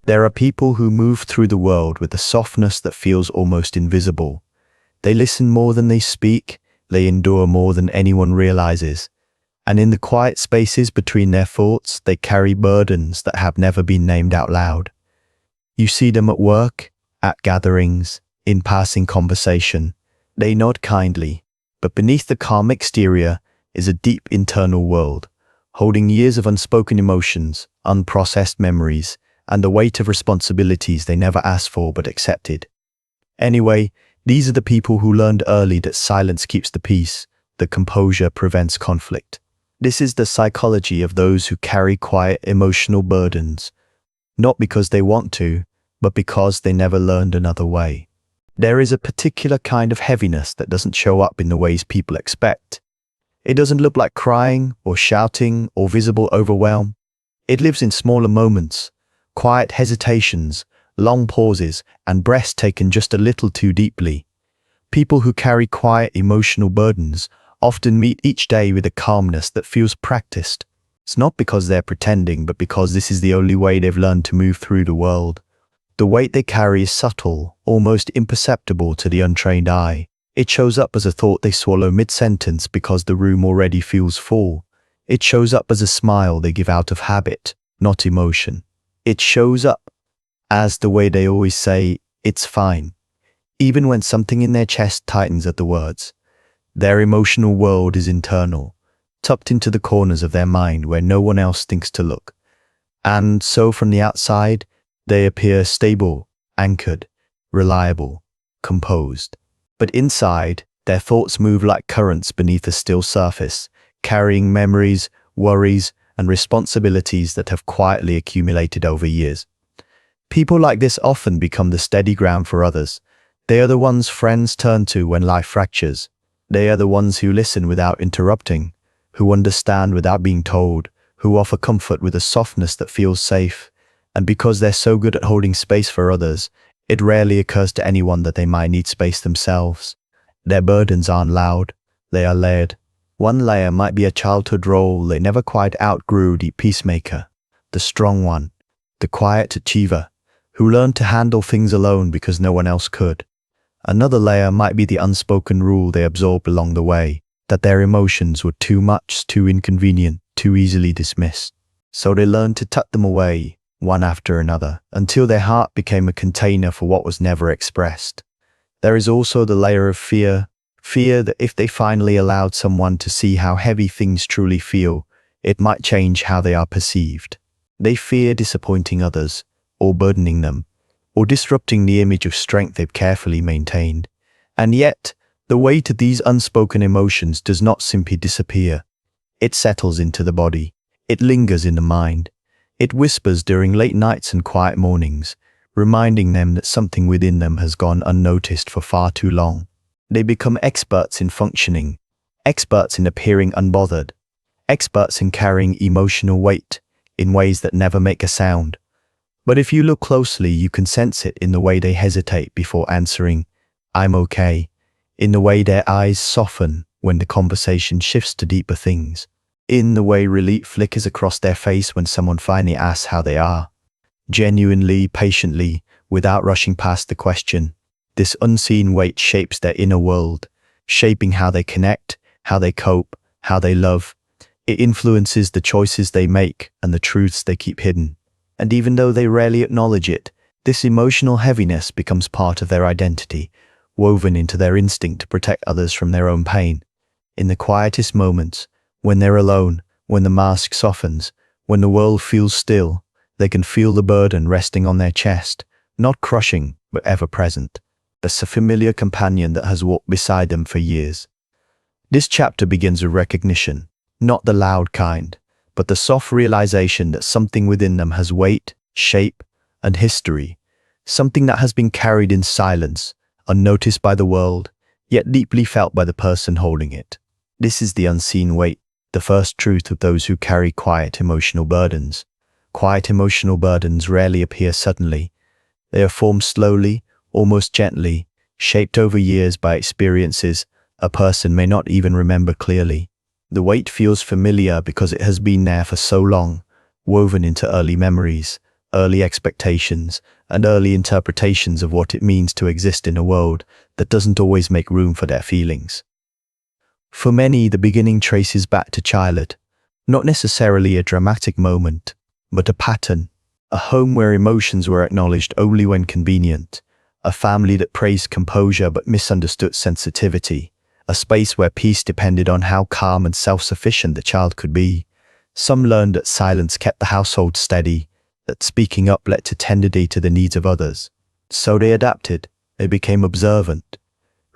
There are people who move through the world with a softness that feels almost invisible. They listen more than they speak, they endure more than anyone realizes, and in the quiet spaces between their thoughts, they carry burdens that have never been named out loud. You see them at work, at gatherings, in passing conversation. They nod kindly, but beneath the calm exterior is a deep internal world, holding years of unspoken emotions, unprocessed memories, and the weight of responsibilities they never asked for but accepted. Anyway, these are the people who learned early that silence keeps the peace, that composure prevents conflict. This is the psychology of those who carry quiet emotional burdens, not because they want to, but because they never learned another way. There is a particular kind of heaviness that doesn't show up in the ways people expect. It doesn't look like crying or shouting or visible overwhelm. It lives in smaller moments, quiet hesitations, long pauses, and breaths taken just a little too deeply. People who carry quiet emotional burdens often meet each day with a calmness that feels practiced. It's not because they're pretending, but because this is the only way they've learned to move through the world. The weight they carry is subtle, almost imperceptible to the untrained eye. It shows up as a thought they swallow mid-sentence because the room already feels full. It shows up as a smile they give out of habit, not emotion. It shows up as the way they always say, "It's fine," even when something in their chest tightens at the words. Their emotional world is internal, tucked into the corners of their mind where no one else thinks to look. And so from the outside, they appear stable, anchored, reliable, composed. But inside, their thoughts move like currents beneath a still surface, carrying memories, worries, and responsibilities that have quietly accumulated over years. People like this often become the steady ground for others. They are the ones friends turn to when life fractures. They are the ones who listen without interrupting, who understand without being told, who offer comfort with a softness that feels safe. And because they're so good at holding space for others, it rarely occurs to anyone that they might need space themselves. Their burdens aren't loud, they are layered. One layer might be a childhood role they never quite outgrew, the peacemaker, the strong one, the quiet achiever, who learned to handle things alone because no one else could. Another layer might be the unspoken rule they absorbed along the way, that their emotions were too much, too inconvenient, too easily dismissed. So they learned to tuck them away, one after another, until their heart became a container for what was never expressed. There is also the layer of fear that if they finally allowed someone to see how heavy things truly feel, it might change how they are perceived. They fear disappointing others, or burdening them, or disrupting the image of strength they've carefully maintained. And yet, the weight of these unspoken emotions does not simply disappear. It settles into the body. It lingers in the mind. It whispers during late nights and quiet mornings, reminding them that something within them has gone unnoticed for far too long. They become experts in functioning, experts in appearing unbothered, experts in carrying emotional weight in ways that never make a sound. But if you look closely, you can sense it in the way they hesitate before answering, "I'm okay," in the way their eyes soften when the conversation shifts to deeper things, in the way relief flickers across their face when someone finally asks how they are. Genuinely, patiently, without rushing past the question, this unseen weight shapes their inner world, shaping how they connect, how they cope, how they love. It influences the choices they make and the truths they keep hidden. And even though they rarely acknowledge it, this emotional heaviness becomes part of their identity, woven into their instinct to protect others from their own pain. In the quietest moments, when they're alone, when the mask softens, when the world feels still, they can feel the burden resting on their chest, not crushing, but ever present. A familiar companion that has walked beside them for years. This chapter begins with recognition, not the loud kind, but the soft realization that something within them has weight, shape, and history, something that has been carried in silence, unnoticed by the world, yet deeply felt by the person holding it. This is the unseen weight, the first truth of those who carry quiet emotional burdens. Quiet emotional burdens rarely appear suddenly. They are formed slowly, almost gently, shaped over years by experiences a person may not even remember clearly. The weight feels familiar because it has been there for so long, woven into early memories, early expectations, and early interpretations of what it means to exist in a world that doesn't always make room for their feelings. For many, the beginning traces back to childhood, not necessarily a dramatic moment, but a pattern, a home where emotions were acknowledged only when convenient, a family that praised composure but misunderstood sensitivity, a space where peace depended on how calm and self-sufficient the child could be. Some learned that silence kept the household steady, that speaking up led to tenderness to the needs of others. So they adapted, they became observant,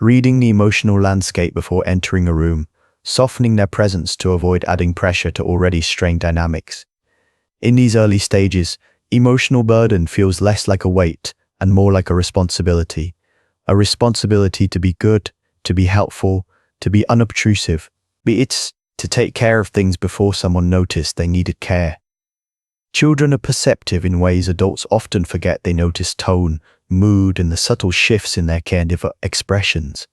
reading the emotional landscape before entering a room, softening their presence to avoid adding pressure to already strained dynamics. In these early stages, emotional burden feels less like a weight and more like a responsibility to be good, to be helpful, to be unobtrusive, be it to take care of things before someone noticed they needed care. Children are perceptive in ways adults often forget. They notice tone, mood, and the subtle shifts in their caregiver expressions.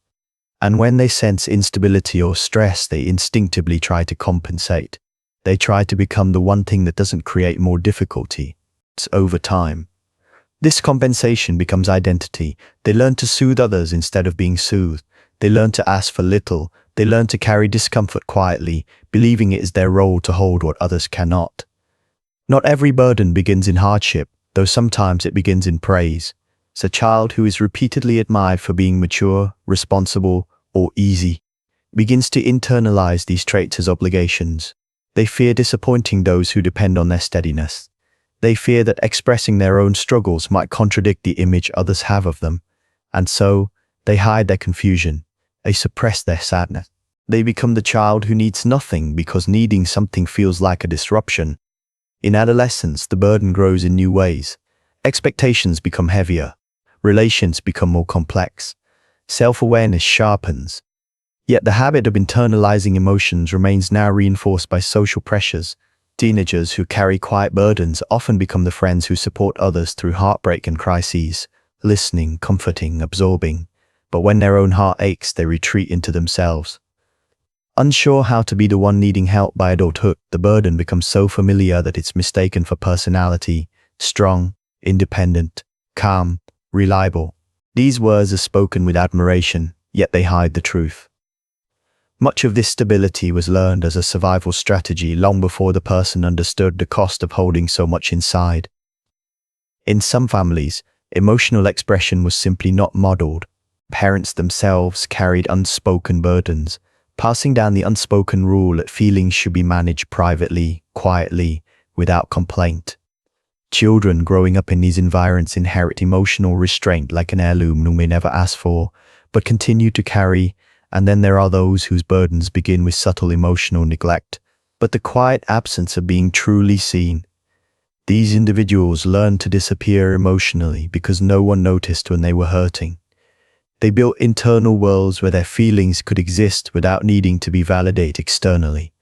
And when they sense instability or stress, they instinctively try to compensate. They try to become the one thing that doesn't create more difficulty. It's over time. This compensation becomes identity. They learn to soothe others instead of being soothed. They learn to ask for little. They learn to carry discomfort quietly, believing it is their role to hold what others cannot. Not every burden begins in hardship, though sometimes it begins in praise. It's a child who is repeatedly admired for being mature, responsible, or easy begins to internalize these traits as obligations. They fear disappointing those who depend on their steadiness. They fear that expressing their own struggles might contradict the image others have of them, and so they hide their confusion. They suppress their sadness. They become the child who needs nothing because needing something feels like a disruption. In adolescence, the burden grows in new ways. Expectations become heavier. Relations become more complex. Self-awareness sharpens. Yet the habit of internalizing emotions remains now reinforced by social pressures. Teenagers who carry quiet burdens often become the friends who support others through heartbreak and crises, listening, comforting, absorbing. But when their own heart aches, they retreat into themselves. Unsure how to be the one needing help by adulthood, the burden becomes so familiar that it's mistaken for personality: strong, independent, calm, reliable. These words are spoken with admiration, yet they hide the truth. Much of this stability was learned as a survival strategy long before the person understood the cost of holding so much inside. In some families, emotional expression was simply not modeled. Parents themselves carried unspoken burdens, passing down the unspoken rule that feelings should be managed privately, quietly, without complaint. Children growing up in these environments inherit emotional restraint like an heirloom they may never ask for, but continue to carry. And then there are those whose burdens begin with subtle emotional neglect, but the quiet absence of being truly seen. These individuals learn to disappear emotionally because no one noticed when they were hurting. They built internal worlds where their feelings could exist without needing to be validated externally.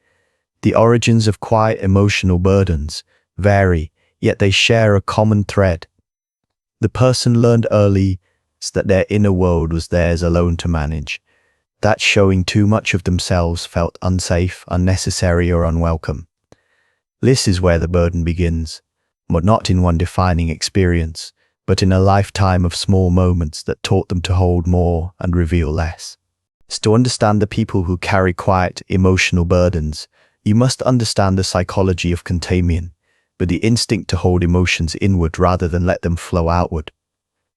The origins of quiet emotional burdens vary, yet they share a common thread. The person learned early that their inner world was theirs alone to manage, that showing too much of themselves felt unsafe, unnecessary, or unwelcome. This is where the burden begins, but not in one defining experience, but in a lifetime of small moments that taught them to hold more and reveal less. To understand the people who carry quiet emotional burdens, you must understand the psychology of containment, but the instinct to hold emotions inward rather than let them flow outward.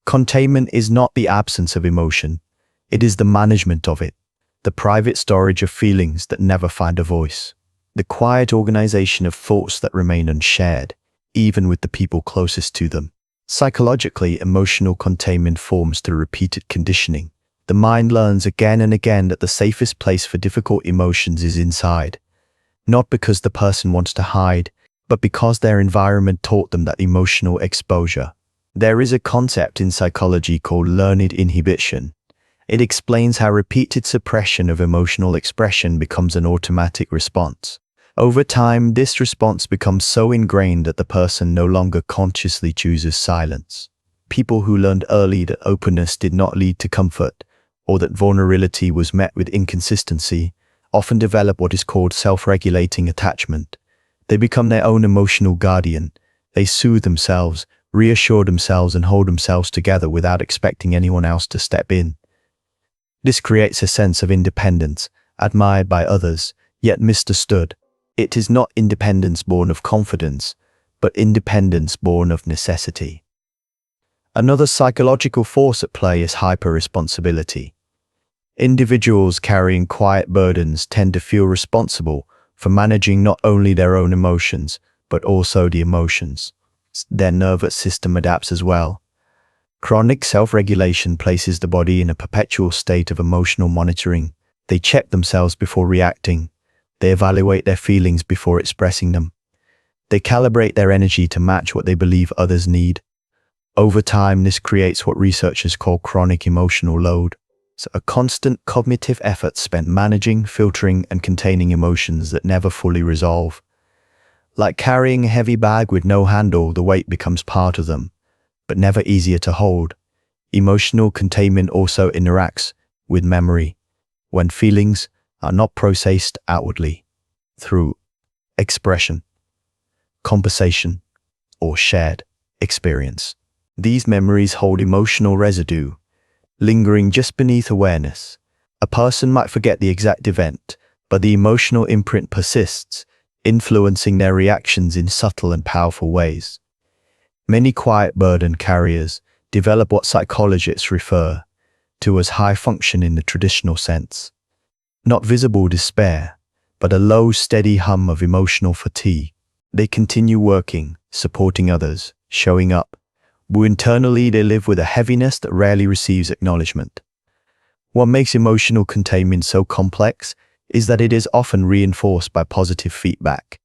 Containment is not the absence of emotion. It is the management of it, the private storage of feelings that never find a voice, the quiet organization of thoughts that remain unshared, even with the people closest to them. Psychologically, emotional containment forms through repeated conditioning. The mind learns again and again that the safest place for difficult emotions is inside, not because the person wants to hide, but because their environment taught them that emotional exposure. There is a concept in psychology called learned inhibition. It explains how repeated suppression of emotional expression becomes an automatic response. Over time, this response becomes so ingrained that the person no longer consciously chooses silence. People who learned early that openness did not lead to comfort, or that vulnerability was met with inconsistency, often develop what is called self-regulating attachment. They become their own emotional guardian, They soothe themselves, reassure themselves, and hold themselves together without expecting anyone else to step in. This creates a sense of independence, admired by others, yet misunderstood. It is not independence born of confidence, but independence born of necessity. Another psychological force at play is hyper-responsibility. Individuals carrying quiet burdens tend to feel responsible for managing not only their own emotions, but also the emotions. Their nervous system adapts as well. Chronic self-regulation places the body in a perpetual state of emotional monitoring. They check themselves before reacting. They evaluate their feelings before expressing them. They calibrate their energy to match what they believe others need. Over time, this creates what researchers call chronic emotional load. So a constant cognitive effort spent managing, filtering, and containing emotions that never fully resolve. Like carrying a heavy bag with no handle, the weight becomes part of them, but never easier to hold. Emotional containment also interacts with memory. When feelings are not processed outwardly through expression, conversation, or shared experience, these memories hold emotional residue, lingering just beneath awareness. A person might forget the exact event, but the emotional imprint persists, influencing their reactions in subtle and powerful ways. Many quiet burden carriers develop what psychologists refer to as high function in the traditional sense. Not visible despair, but a low, steady hum of emotional fatigue. They continue working, supporting others, showing up, but internally they live with a heaviness that rarely receives acknowledgement. What makes emotional containment so complex is that it is often reinforced by positive feedback.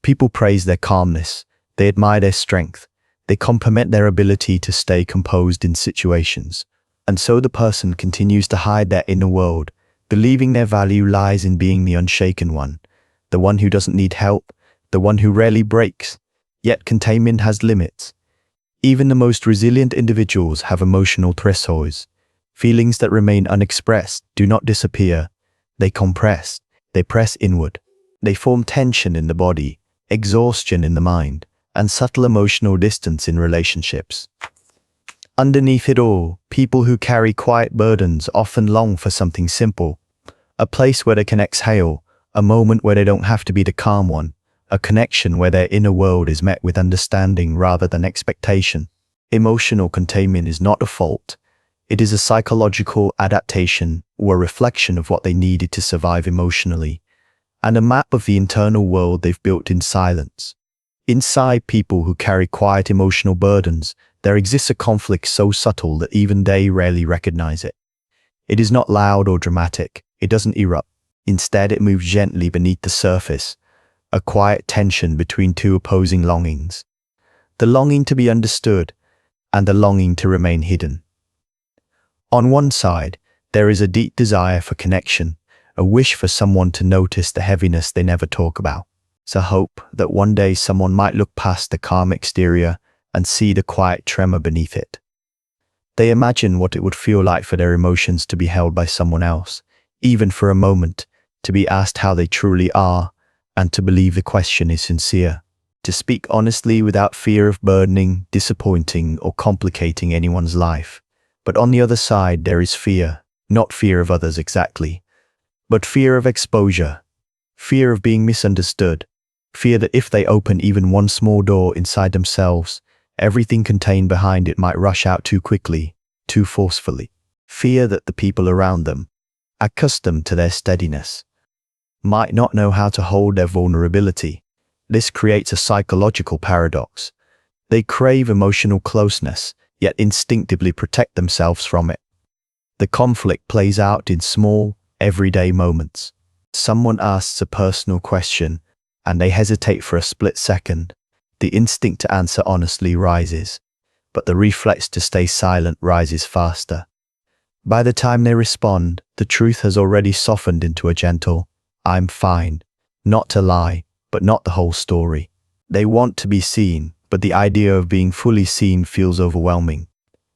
People praise their calmness, they admire their strength, they compliment their ability to stay composed in situations. And so the person continues to hide their inner world, believing their value lies in being the unshaken one, the one who doesn't need help, the one who rarely breaks. Yet containment has limits. Even the most resilient individuals have emotional thresholds. Feelings that remain unexpressed do not disappear. They compress, they press inward. They form tension in the body, exhaustion in the mind, and subtle emotional distance in relationships. Underneath it all, people who carry quiet burdens often long for something simple. A place where they can exhale, a moment where they don't have to be the calm one, a connection where their inner world is met with understanding rather than expectation. Emotional containment is not a fault. It is a psychological adaptation or a reflection of what they needed to survive emotionally, and a map of the internal world they've built in silence. Inside people who carry quiet emotional burdens, there exists a conflict so subtle that even they rarely recognize it. It is not loud or dramatic. It doesn't erupt. Instead, it moves gently beneath the surface, a quiet tension between two opposing longings. The longing to be understood and the longing to remain hidden. On one side, there is a deep desire for connection, a wish for someone to notice the heaviness they never talk about. It's a hope that one day someone might look past the calm exterior and see the quiet tremor beneath it. They imagine what it would feel like for their emotions to be held by someone else, even for a moment, to be asked how they truly are, and to believe the question is sincere. To speak honestly without fear of burdening, disappointing, or complicating anyone's life. But on the other side, there is fear, not fear of others exactly, but fear of exposure, fear of being misunderstood, fear that if they open even one small door inside themselves, everything contained behind it might rush out too quickly, too forcefully. Fear that the people around them, accustomed to their steadiness, might not know how to hold their vulnerability. This creates a psychological paradox. They crave emotional closeness, yet instinctively protect themselves from it. The conflict plays out in small, everyday moments. Someone asks a personal question, and they hesitate for a split second. The instinct to answer honestly rises, but the reflex to stay silent rises faster. By the time they respond, the truth has already softened into a gentle, "I'm fine," not to lie, but not the whole story. They want to be seen, but the idea of being fully seen feels overwhelming.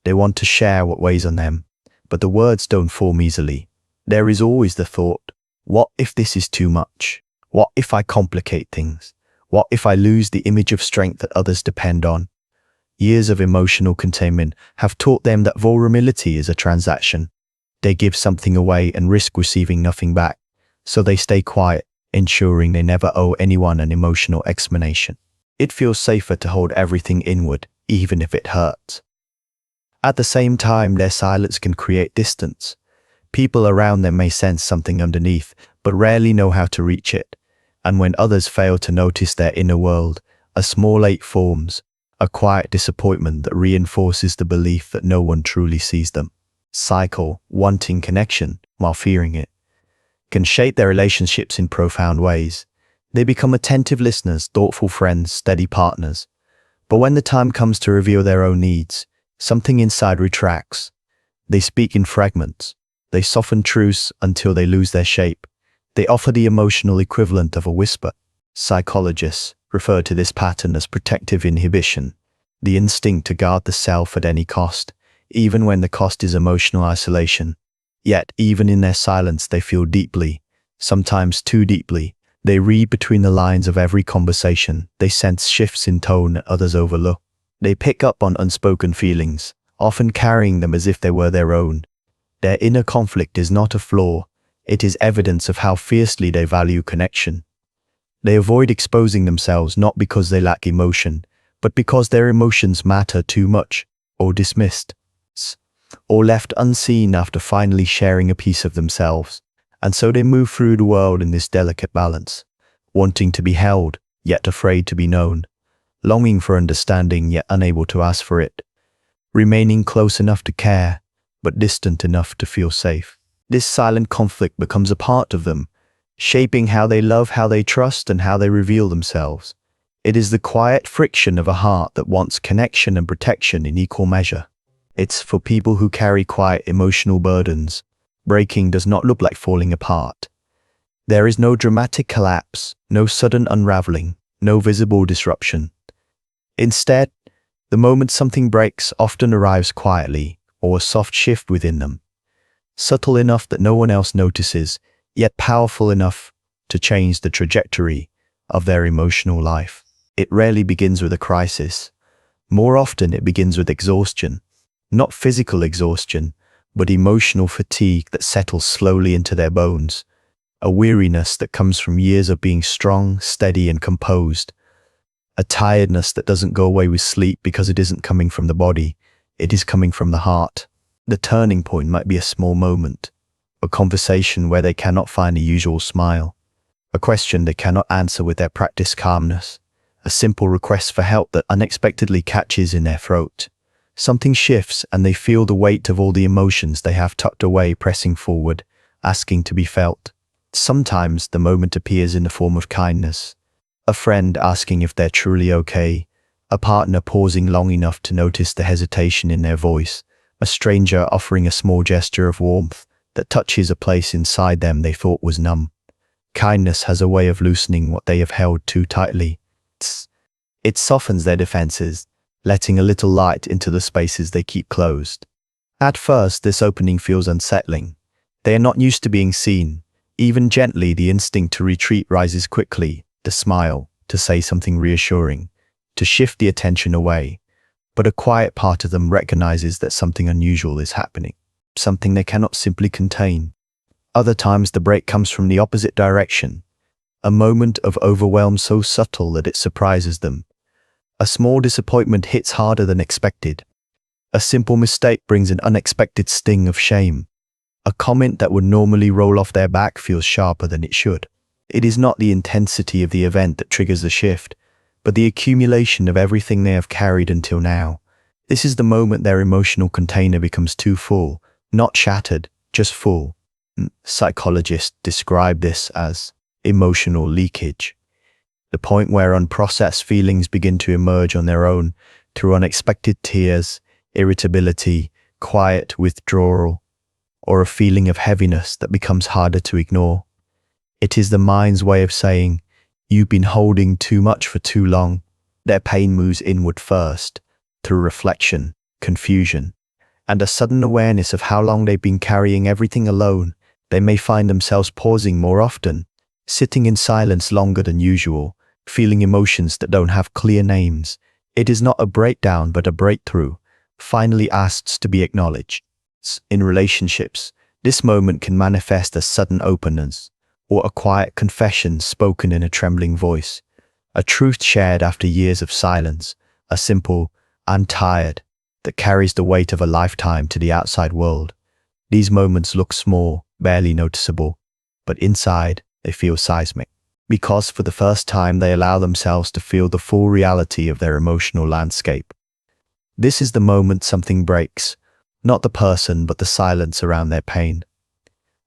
They want to share what weighs on them, but the words don't form easily. There is always the thought, what if this is too much? What if I complicate things? What if I lose the image of strength that others depend on? Years of emotional containment have taught them that vulnerability is a transaction. They give something away and risk receiving nothing back, so they stay quiet, ensuring they never owe anyone an emotional explanation. It feels safer to hold everything inward, even if it hurts. At the same time, their silence can create distance. People around them may sense something underneath, but rarely know how to reach it. And when others fail to notice their inner world, a small ache forms, a quiet disappointment that reinforces the belief that no one truly sees them. Cycle, wanting connection while fearing it, can shape their relationships in profound ways. They become attentive listeners, thoughtful friends, steady partners. But when the time comes to reveal their own needs, something inside retracts. They speak in fragments. They soften truths until they lose their shape. They offer the emotional equivalent of a whisper. Psychologists refer to this pattern as protective inhibition, the instinct to guard the self at any cost, even when the cost is emotional isolation. Yet, even in their silence, they feel deeply, sometimes too deeply. They read between the lines of every conversation. They sense shifts in tone that others overlook. They pick up on unspoken feelings, often carrying them as if they were their own. Their inner conflict is not a flaw. It is evidence of how fiercely they value connection. They avoid exposing themselves not because they lack emotion, but because their emotions matter too much, or dismissed, or left unseen after finally sharing a piece of themselves. And so they move through the world in this delicate balance, wanting to be held, yet afraid to be known, longing for understanding, yet unable to ask for it, remaining close enough to care, but distant enough to feel safe. This silent conflict becomes a part of them, shaping how they love, how they trust, and how they reveal themselves. It is the quiet friction of a heart that wants connection and protection in equal measure. It's for people who carry quiet emotional burdens. Breaking does not look like falling apart. There is no dramatic collapse, no sudden unraveling, no visible disruption. Instead, the moment something breaks often arrives quietly, or a soft shift within them, subtle enough that no one else notices, yet powerful enough to change the trajectory of their emotional life. It rarely begins with a crisis. More often it begins with exhaustion, not physical exhaustion, but emotional fatigue that settles slowly into their bones, a weariness that comes from years of being strong, steady, and composed, a tiredness that doesn't go away with sleep because it isn't coming from the body, it is coming from the heart. The turning point might be a small moment, a conversation where they cannot find a usual smile, a question they cannot answer with their practiced calmness, a simple request for help that unexpectedly catches in their throat. Something shifts and they feel the weight of all the emotions they have tucked away pressing forward, asking to be felt. Sometimes the moment appears in the form of kindness, a friend asking if they're truly okay, a partner pausing long enough to notice the hesitation in their voice, a stranger offering a small gesture of warmth that touches a place inside them they thought was numb. Kindness has a way of loosening what they have held too tightly. It softens their defenses, letting a little light into the spaces they keep closed. At first, this opening feels unsettling. They are not used to being seen. Even gently, the instinct to retreat rises quickly, to smile, to say something reassuring, to shift the attention away. But a quiet part of them recognizes that something unusual is happening, something they cannot simply contain. Other times, the break comes from the opposite direction, a moment of overwhelm so subtle that it surprises them. A small disappointment hits harder than expected. A simple mistake brings an unexpected sting of shame. A comment that would normally roll off their back feels sharper than it should. It is not the intensity of the event that triggers the shift, but the accumulation of everything they have carried until now. This is the moment their emotional container becomes too full, not shattered, just full. Psychologists describe this as emotional leakage. The point where unprocessed feelings begin to emerge on their own through unexpected tears, irritability, quiet withdrawal, or a feeling of heaviness that becomes harder to ignore. It is the mind's way of saying, "You've been holding too much for too long." Their pain moves inward first, through reflection, confusion, and a sudden awareness of how long they've been carrying everything alone. They may find themselves pausing more often, sitting in silence longer than usual, feeling emotions that don't have clear names. It is not a breakdown but a breakthrough, finally asks to be acknowledged. In relationships, this moment can manifest as sudden openness, or a quiet confession spoken in a trembling voice, a truth shared after years of silence, a simple, "I'm tired," that carries the weight of a lifetime to the outside world. These moments look small, barely noticeable, but inside, they feel seismic, because for the first time they allow themselves to feel the full reality of their emotional landscape. This is the moment something breaks, not the person but the silence around their pain.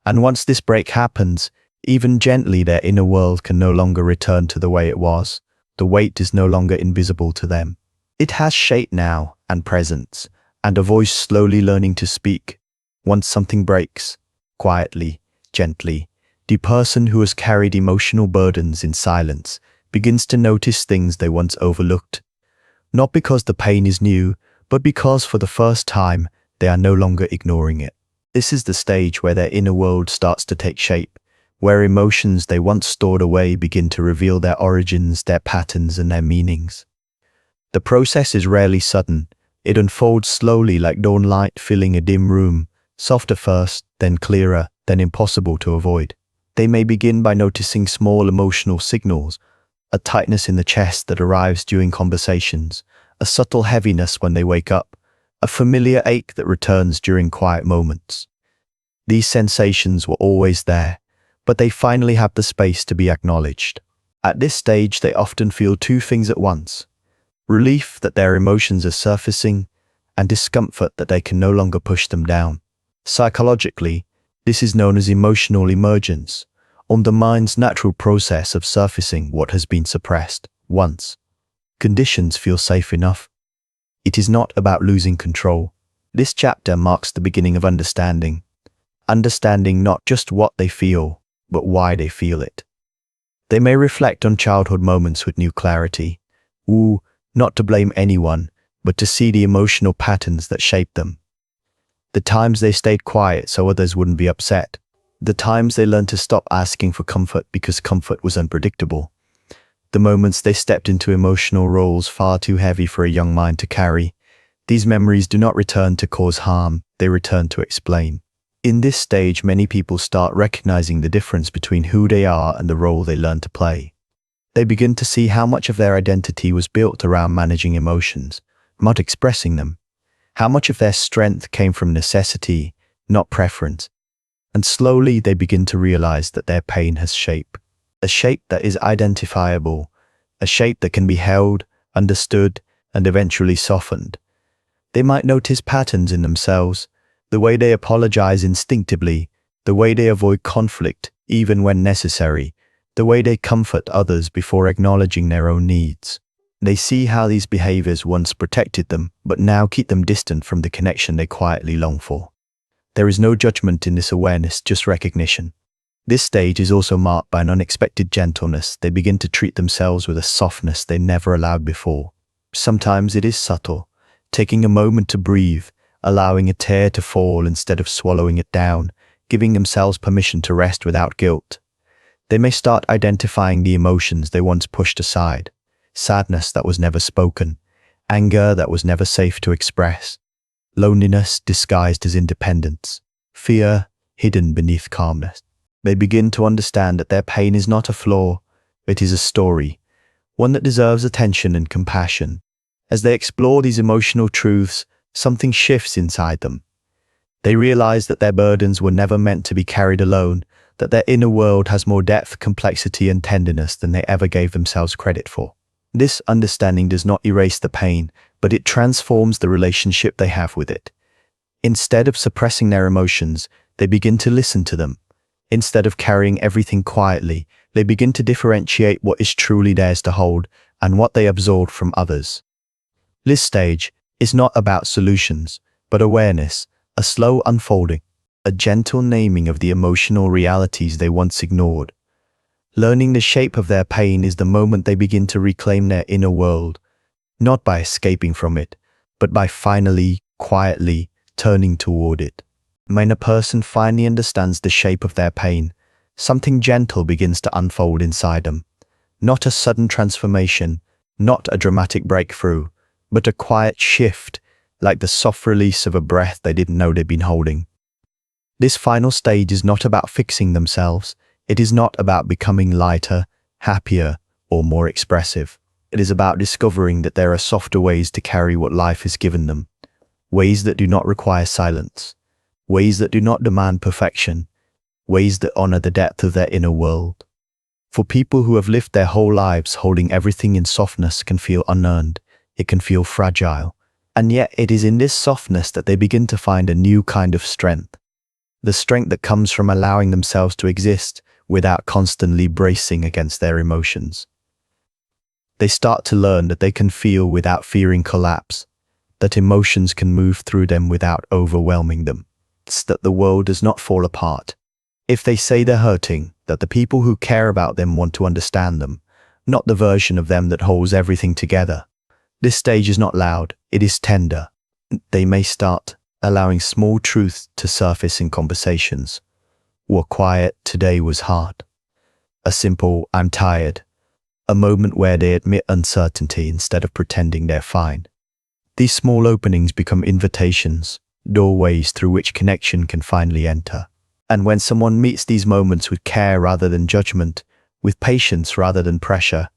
And once this break happens, even gently their inner world can no longer return to the way it was. The weight is no longer invisible to them. It has shape now, and presence, and a voice slowly learning to speak. Once something breaks, quietly, gently, the person who has carried emotional burdens in silence begins to notice things they once overlooked. Not because the pain is new, but because for the first time, they are no longer ignoring it. This is the stage where their inner world starts to take shape, where emotions they once stored away begin to reveal their origins, their patterns, and their meanings. The process is rarely sudden. It unfolds slowly like dawn light filling a dim room, soft at first, then clearer, then impossible to avoid. They may begin by noticing small emotional signals, a tightness in the chest that arrives during conversations, a subtle heaviness when they wake up, a familiar ache that returns during quiet moments. These sensations were always there, but they finally have the space to be acknowledged. At this stage, they often feel two things at once: relief that their emotions are surfacing, and discomfort that they can no longer push them down. Psychologically, this is known as emotional emergence, or the mind's natural process of surfacing what has been suppressed. Once conditions feel safe enough, it is not about losing control. This chapter marks the beginning of understanding. Understanding not just what they feel, but why they feel it. They may reflect on childhood moments with new clarity. Not to blame anyone, but to see the emotional patterns that shaped them. The times they stayed quiet so others wouldn't be upset. The times they learned to stop asking for comfort because comfort was unpredictable. The moments they stepped into emotional roles far too heavy for a young mind to carry. These memories do not return to cause harm, they return to explain. In this stage, many people start recognizing the difference between who they are and the role they learn to play. They begin to see how much of their identity was built around managing emotions, not expressing them. How much of their strength came from necessity, not preference. And slowly they begin to realize that their pain has shape. A shape that is identifiable, a shape that can be held, understood, and eventually softened. They might notice patterns in themselves, the way they apologize instinctively, the way they avoid conflict even when necessary, the way they comfort others before acknowledging their own needs. They see how these behaviors once protected them, but now keep them distant from the connection they quietly long for. There is no judgment in this awareness, just recognition. This stage is also marked by an unexpected gentleness. They begin to treat themselves with a softness they never allowed before. Sometimes it is subtle, taking a moment to breathe, allowing a tear to fall instead of swallowing it down, giving themselves permission to rest without guilt. They may start identifying the emotions they once pushed aside, sadness that was never spoken, anger that was never safe to express, loneliness disguised as independence, fear hidden beneath calmness. They begin to understand that their pain is not a flaw, it is a story, one that deserves attention and compassion. As they explore these emotional truths, something shifts inside them. They realize that their burdens were never meant to be carried alone, that their inner world has more depth, complexity, and tenderness than they ever gave themselves credit for. This understanding does not erase the pain, but it transforms the relationship they have with it. Instead of suppressing their emotions, they begin to listen to them. Instead of carrying everything quietly, they begin to differentiate what is truly theirs to hold and what they absorb from others. This stage is not about solutions, but awareness, a slow unfolding, a gentle naming of the emotional realities they once ignored. Learning the shape of their pain is the moment they begin to reclaim their inner world, not by escaping from it, but by finally, quietly, turning toward it. When a person finally understands the shape of their pain, something gentle begins to unfold inside them. Not a sudden transformation, not a dramatic breakthrough, but a quiet shift, like the soft release of a breath they didn't know they'd been holding. This final stage is not about fixing themselves. It is not about becoming lighter, happier, or more expressive. It is about discovering that there are softer ways to carry what life has given them, ways that do not require silence, ways that do not demand perfection, ways that honor the depth of their inner world. For people who have lived their whole lives holding everything in softness can feel unearned, it can feel fragile, and yet it is in this softness that they begin to find a new kind of strength. The strength that comes from allowing themselves to exist without constantly bracing against their emotions. They start to learn that they can feel without fearing collapse, that emotions can move through them without overwhelming them, that the world does not fall apart if they say they're hurting, that the people who care about them want to understand them, not the version of them that holds everything together. This stage is not loud, it is tender. They may start allowing small truths to surface in conversations. "We're quiet, today was hard." A simple, "I'm tired." A moment where they admit uncertainty instead of pretending they're fine. These small openings become invitations, doorways through which connection can finally enter. And when someone meets these moments with care rather than judgment, with patience rather than pressure,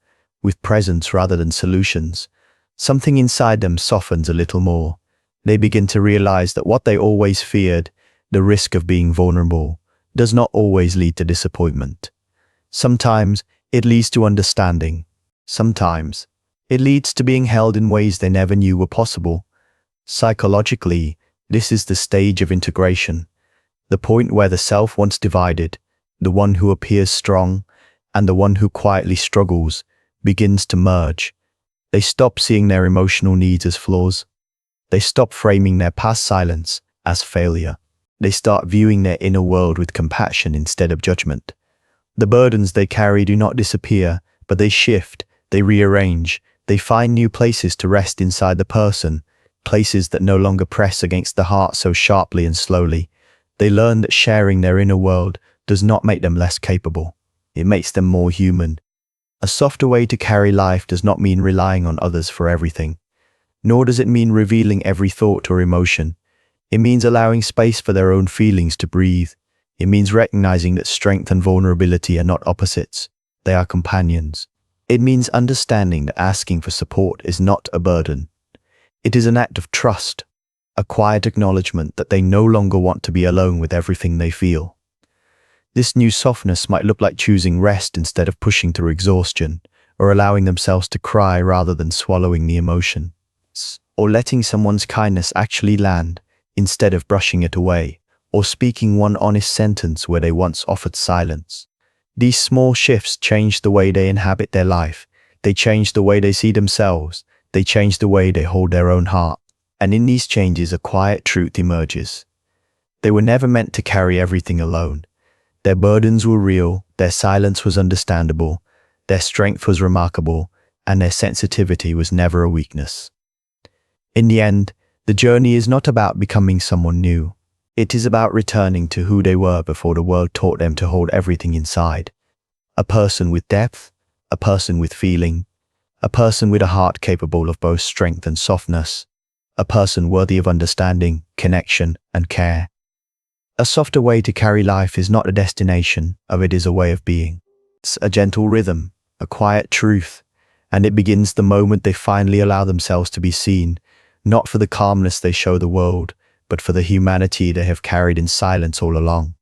with presence rather than solutions, something inside them softens a little more. They begin to realize that what they always feared, the risk of being vulnerable, does not always lead to disappointment. Sometimes it leads to understanding. Sometimes it leads to being held in ways they never knew were possible. Psychologically, this is the stage of integration, the point where the self once divided, the one who appears strong, and the one who quietly struggles, begins to merge. They stop seeing their emotional needs as flaws. They stop framing their past silence as failure. They start viewing their inner world with compassion instead of judgment. The burdens they carry do not disappear, but they shift, they rearrange, they find new places to rest inside the person, places that no longer press against the heart so sharply and slowly. They learn that sharing their inner world does not make them less capable. It makes them more human. A softer way to carry life does not mean relying on others for everything, nor does it mean revealing every thought or emotion. It means allowing space for their own feelings to breathe. It means recognizing that strength and vulnerability are not opposites, they are companions. It means understanding that asking for support is not a burden. It is an act of trust, a quiet acknowledgement that they no longer want to be alone with everything they feel. This new softness might look like choosing rest instead of pushing through exhaustion, or allowing themselves to cry rather than swallowing the emotion, or letting someone's kindness actually land instead of brushing it away, or speaking one honest sentence where they once offered silence. These small shifts change the way they inhabit their life. They change the way they see themselves. They change the way they hold their own heart. And in these changes, a quiet truth emerges. They were never meant to carry everything alone. Their burdens were real, their silence was understandable, their strength was remarkable, and their sensitivity was never a weakness. In the end, the journey is not about becoming someone new. It is about returning to who they were before the world taught them to hold everything inside. A person with depth, a person with feeling, a person with a heart capable of both strength and softness, a person worthy of understanding, connection, and care. A softer way to carry life is not a destination, it is a way of being. It's a gentle rhythm, a quiet truth, and it begins the moment they finally allow themselves to be seen, not for the calmness they show the world, but for the humanity they have carried in silence all along.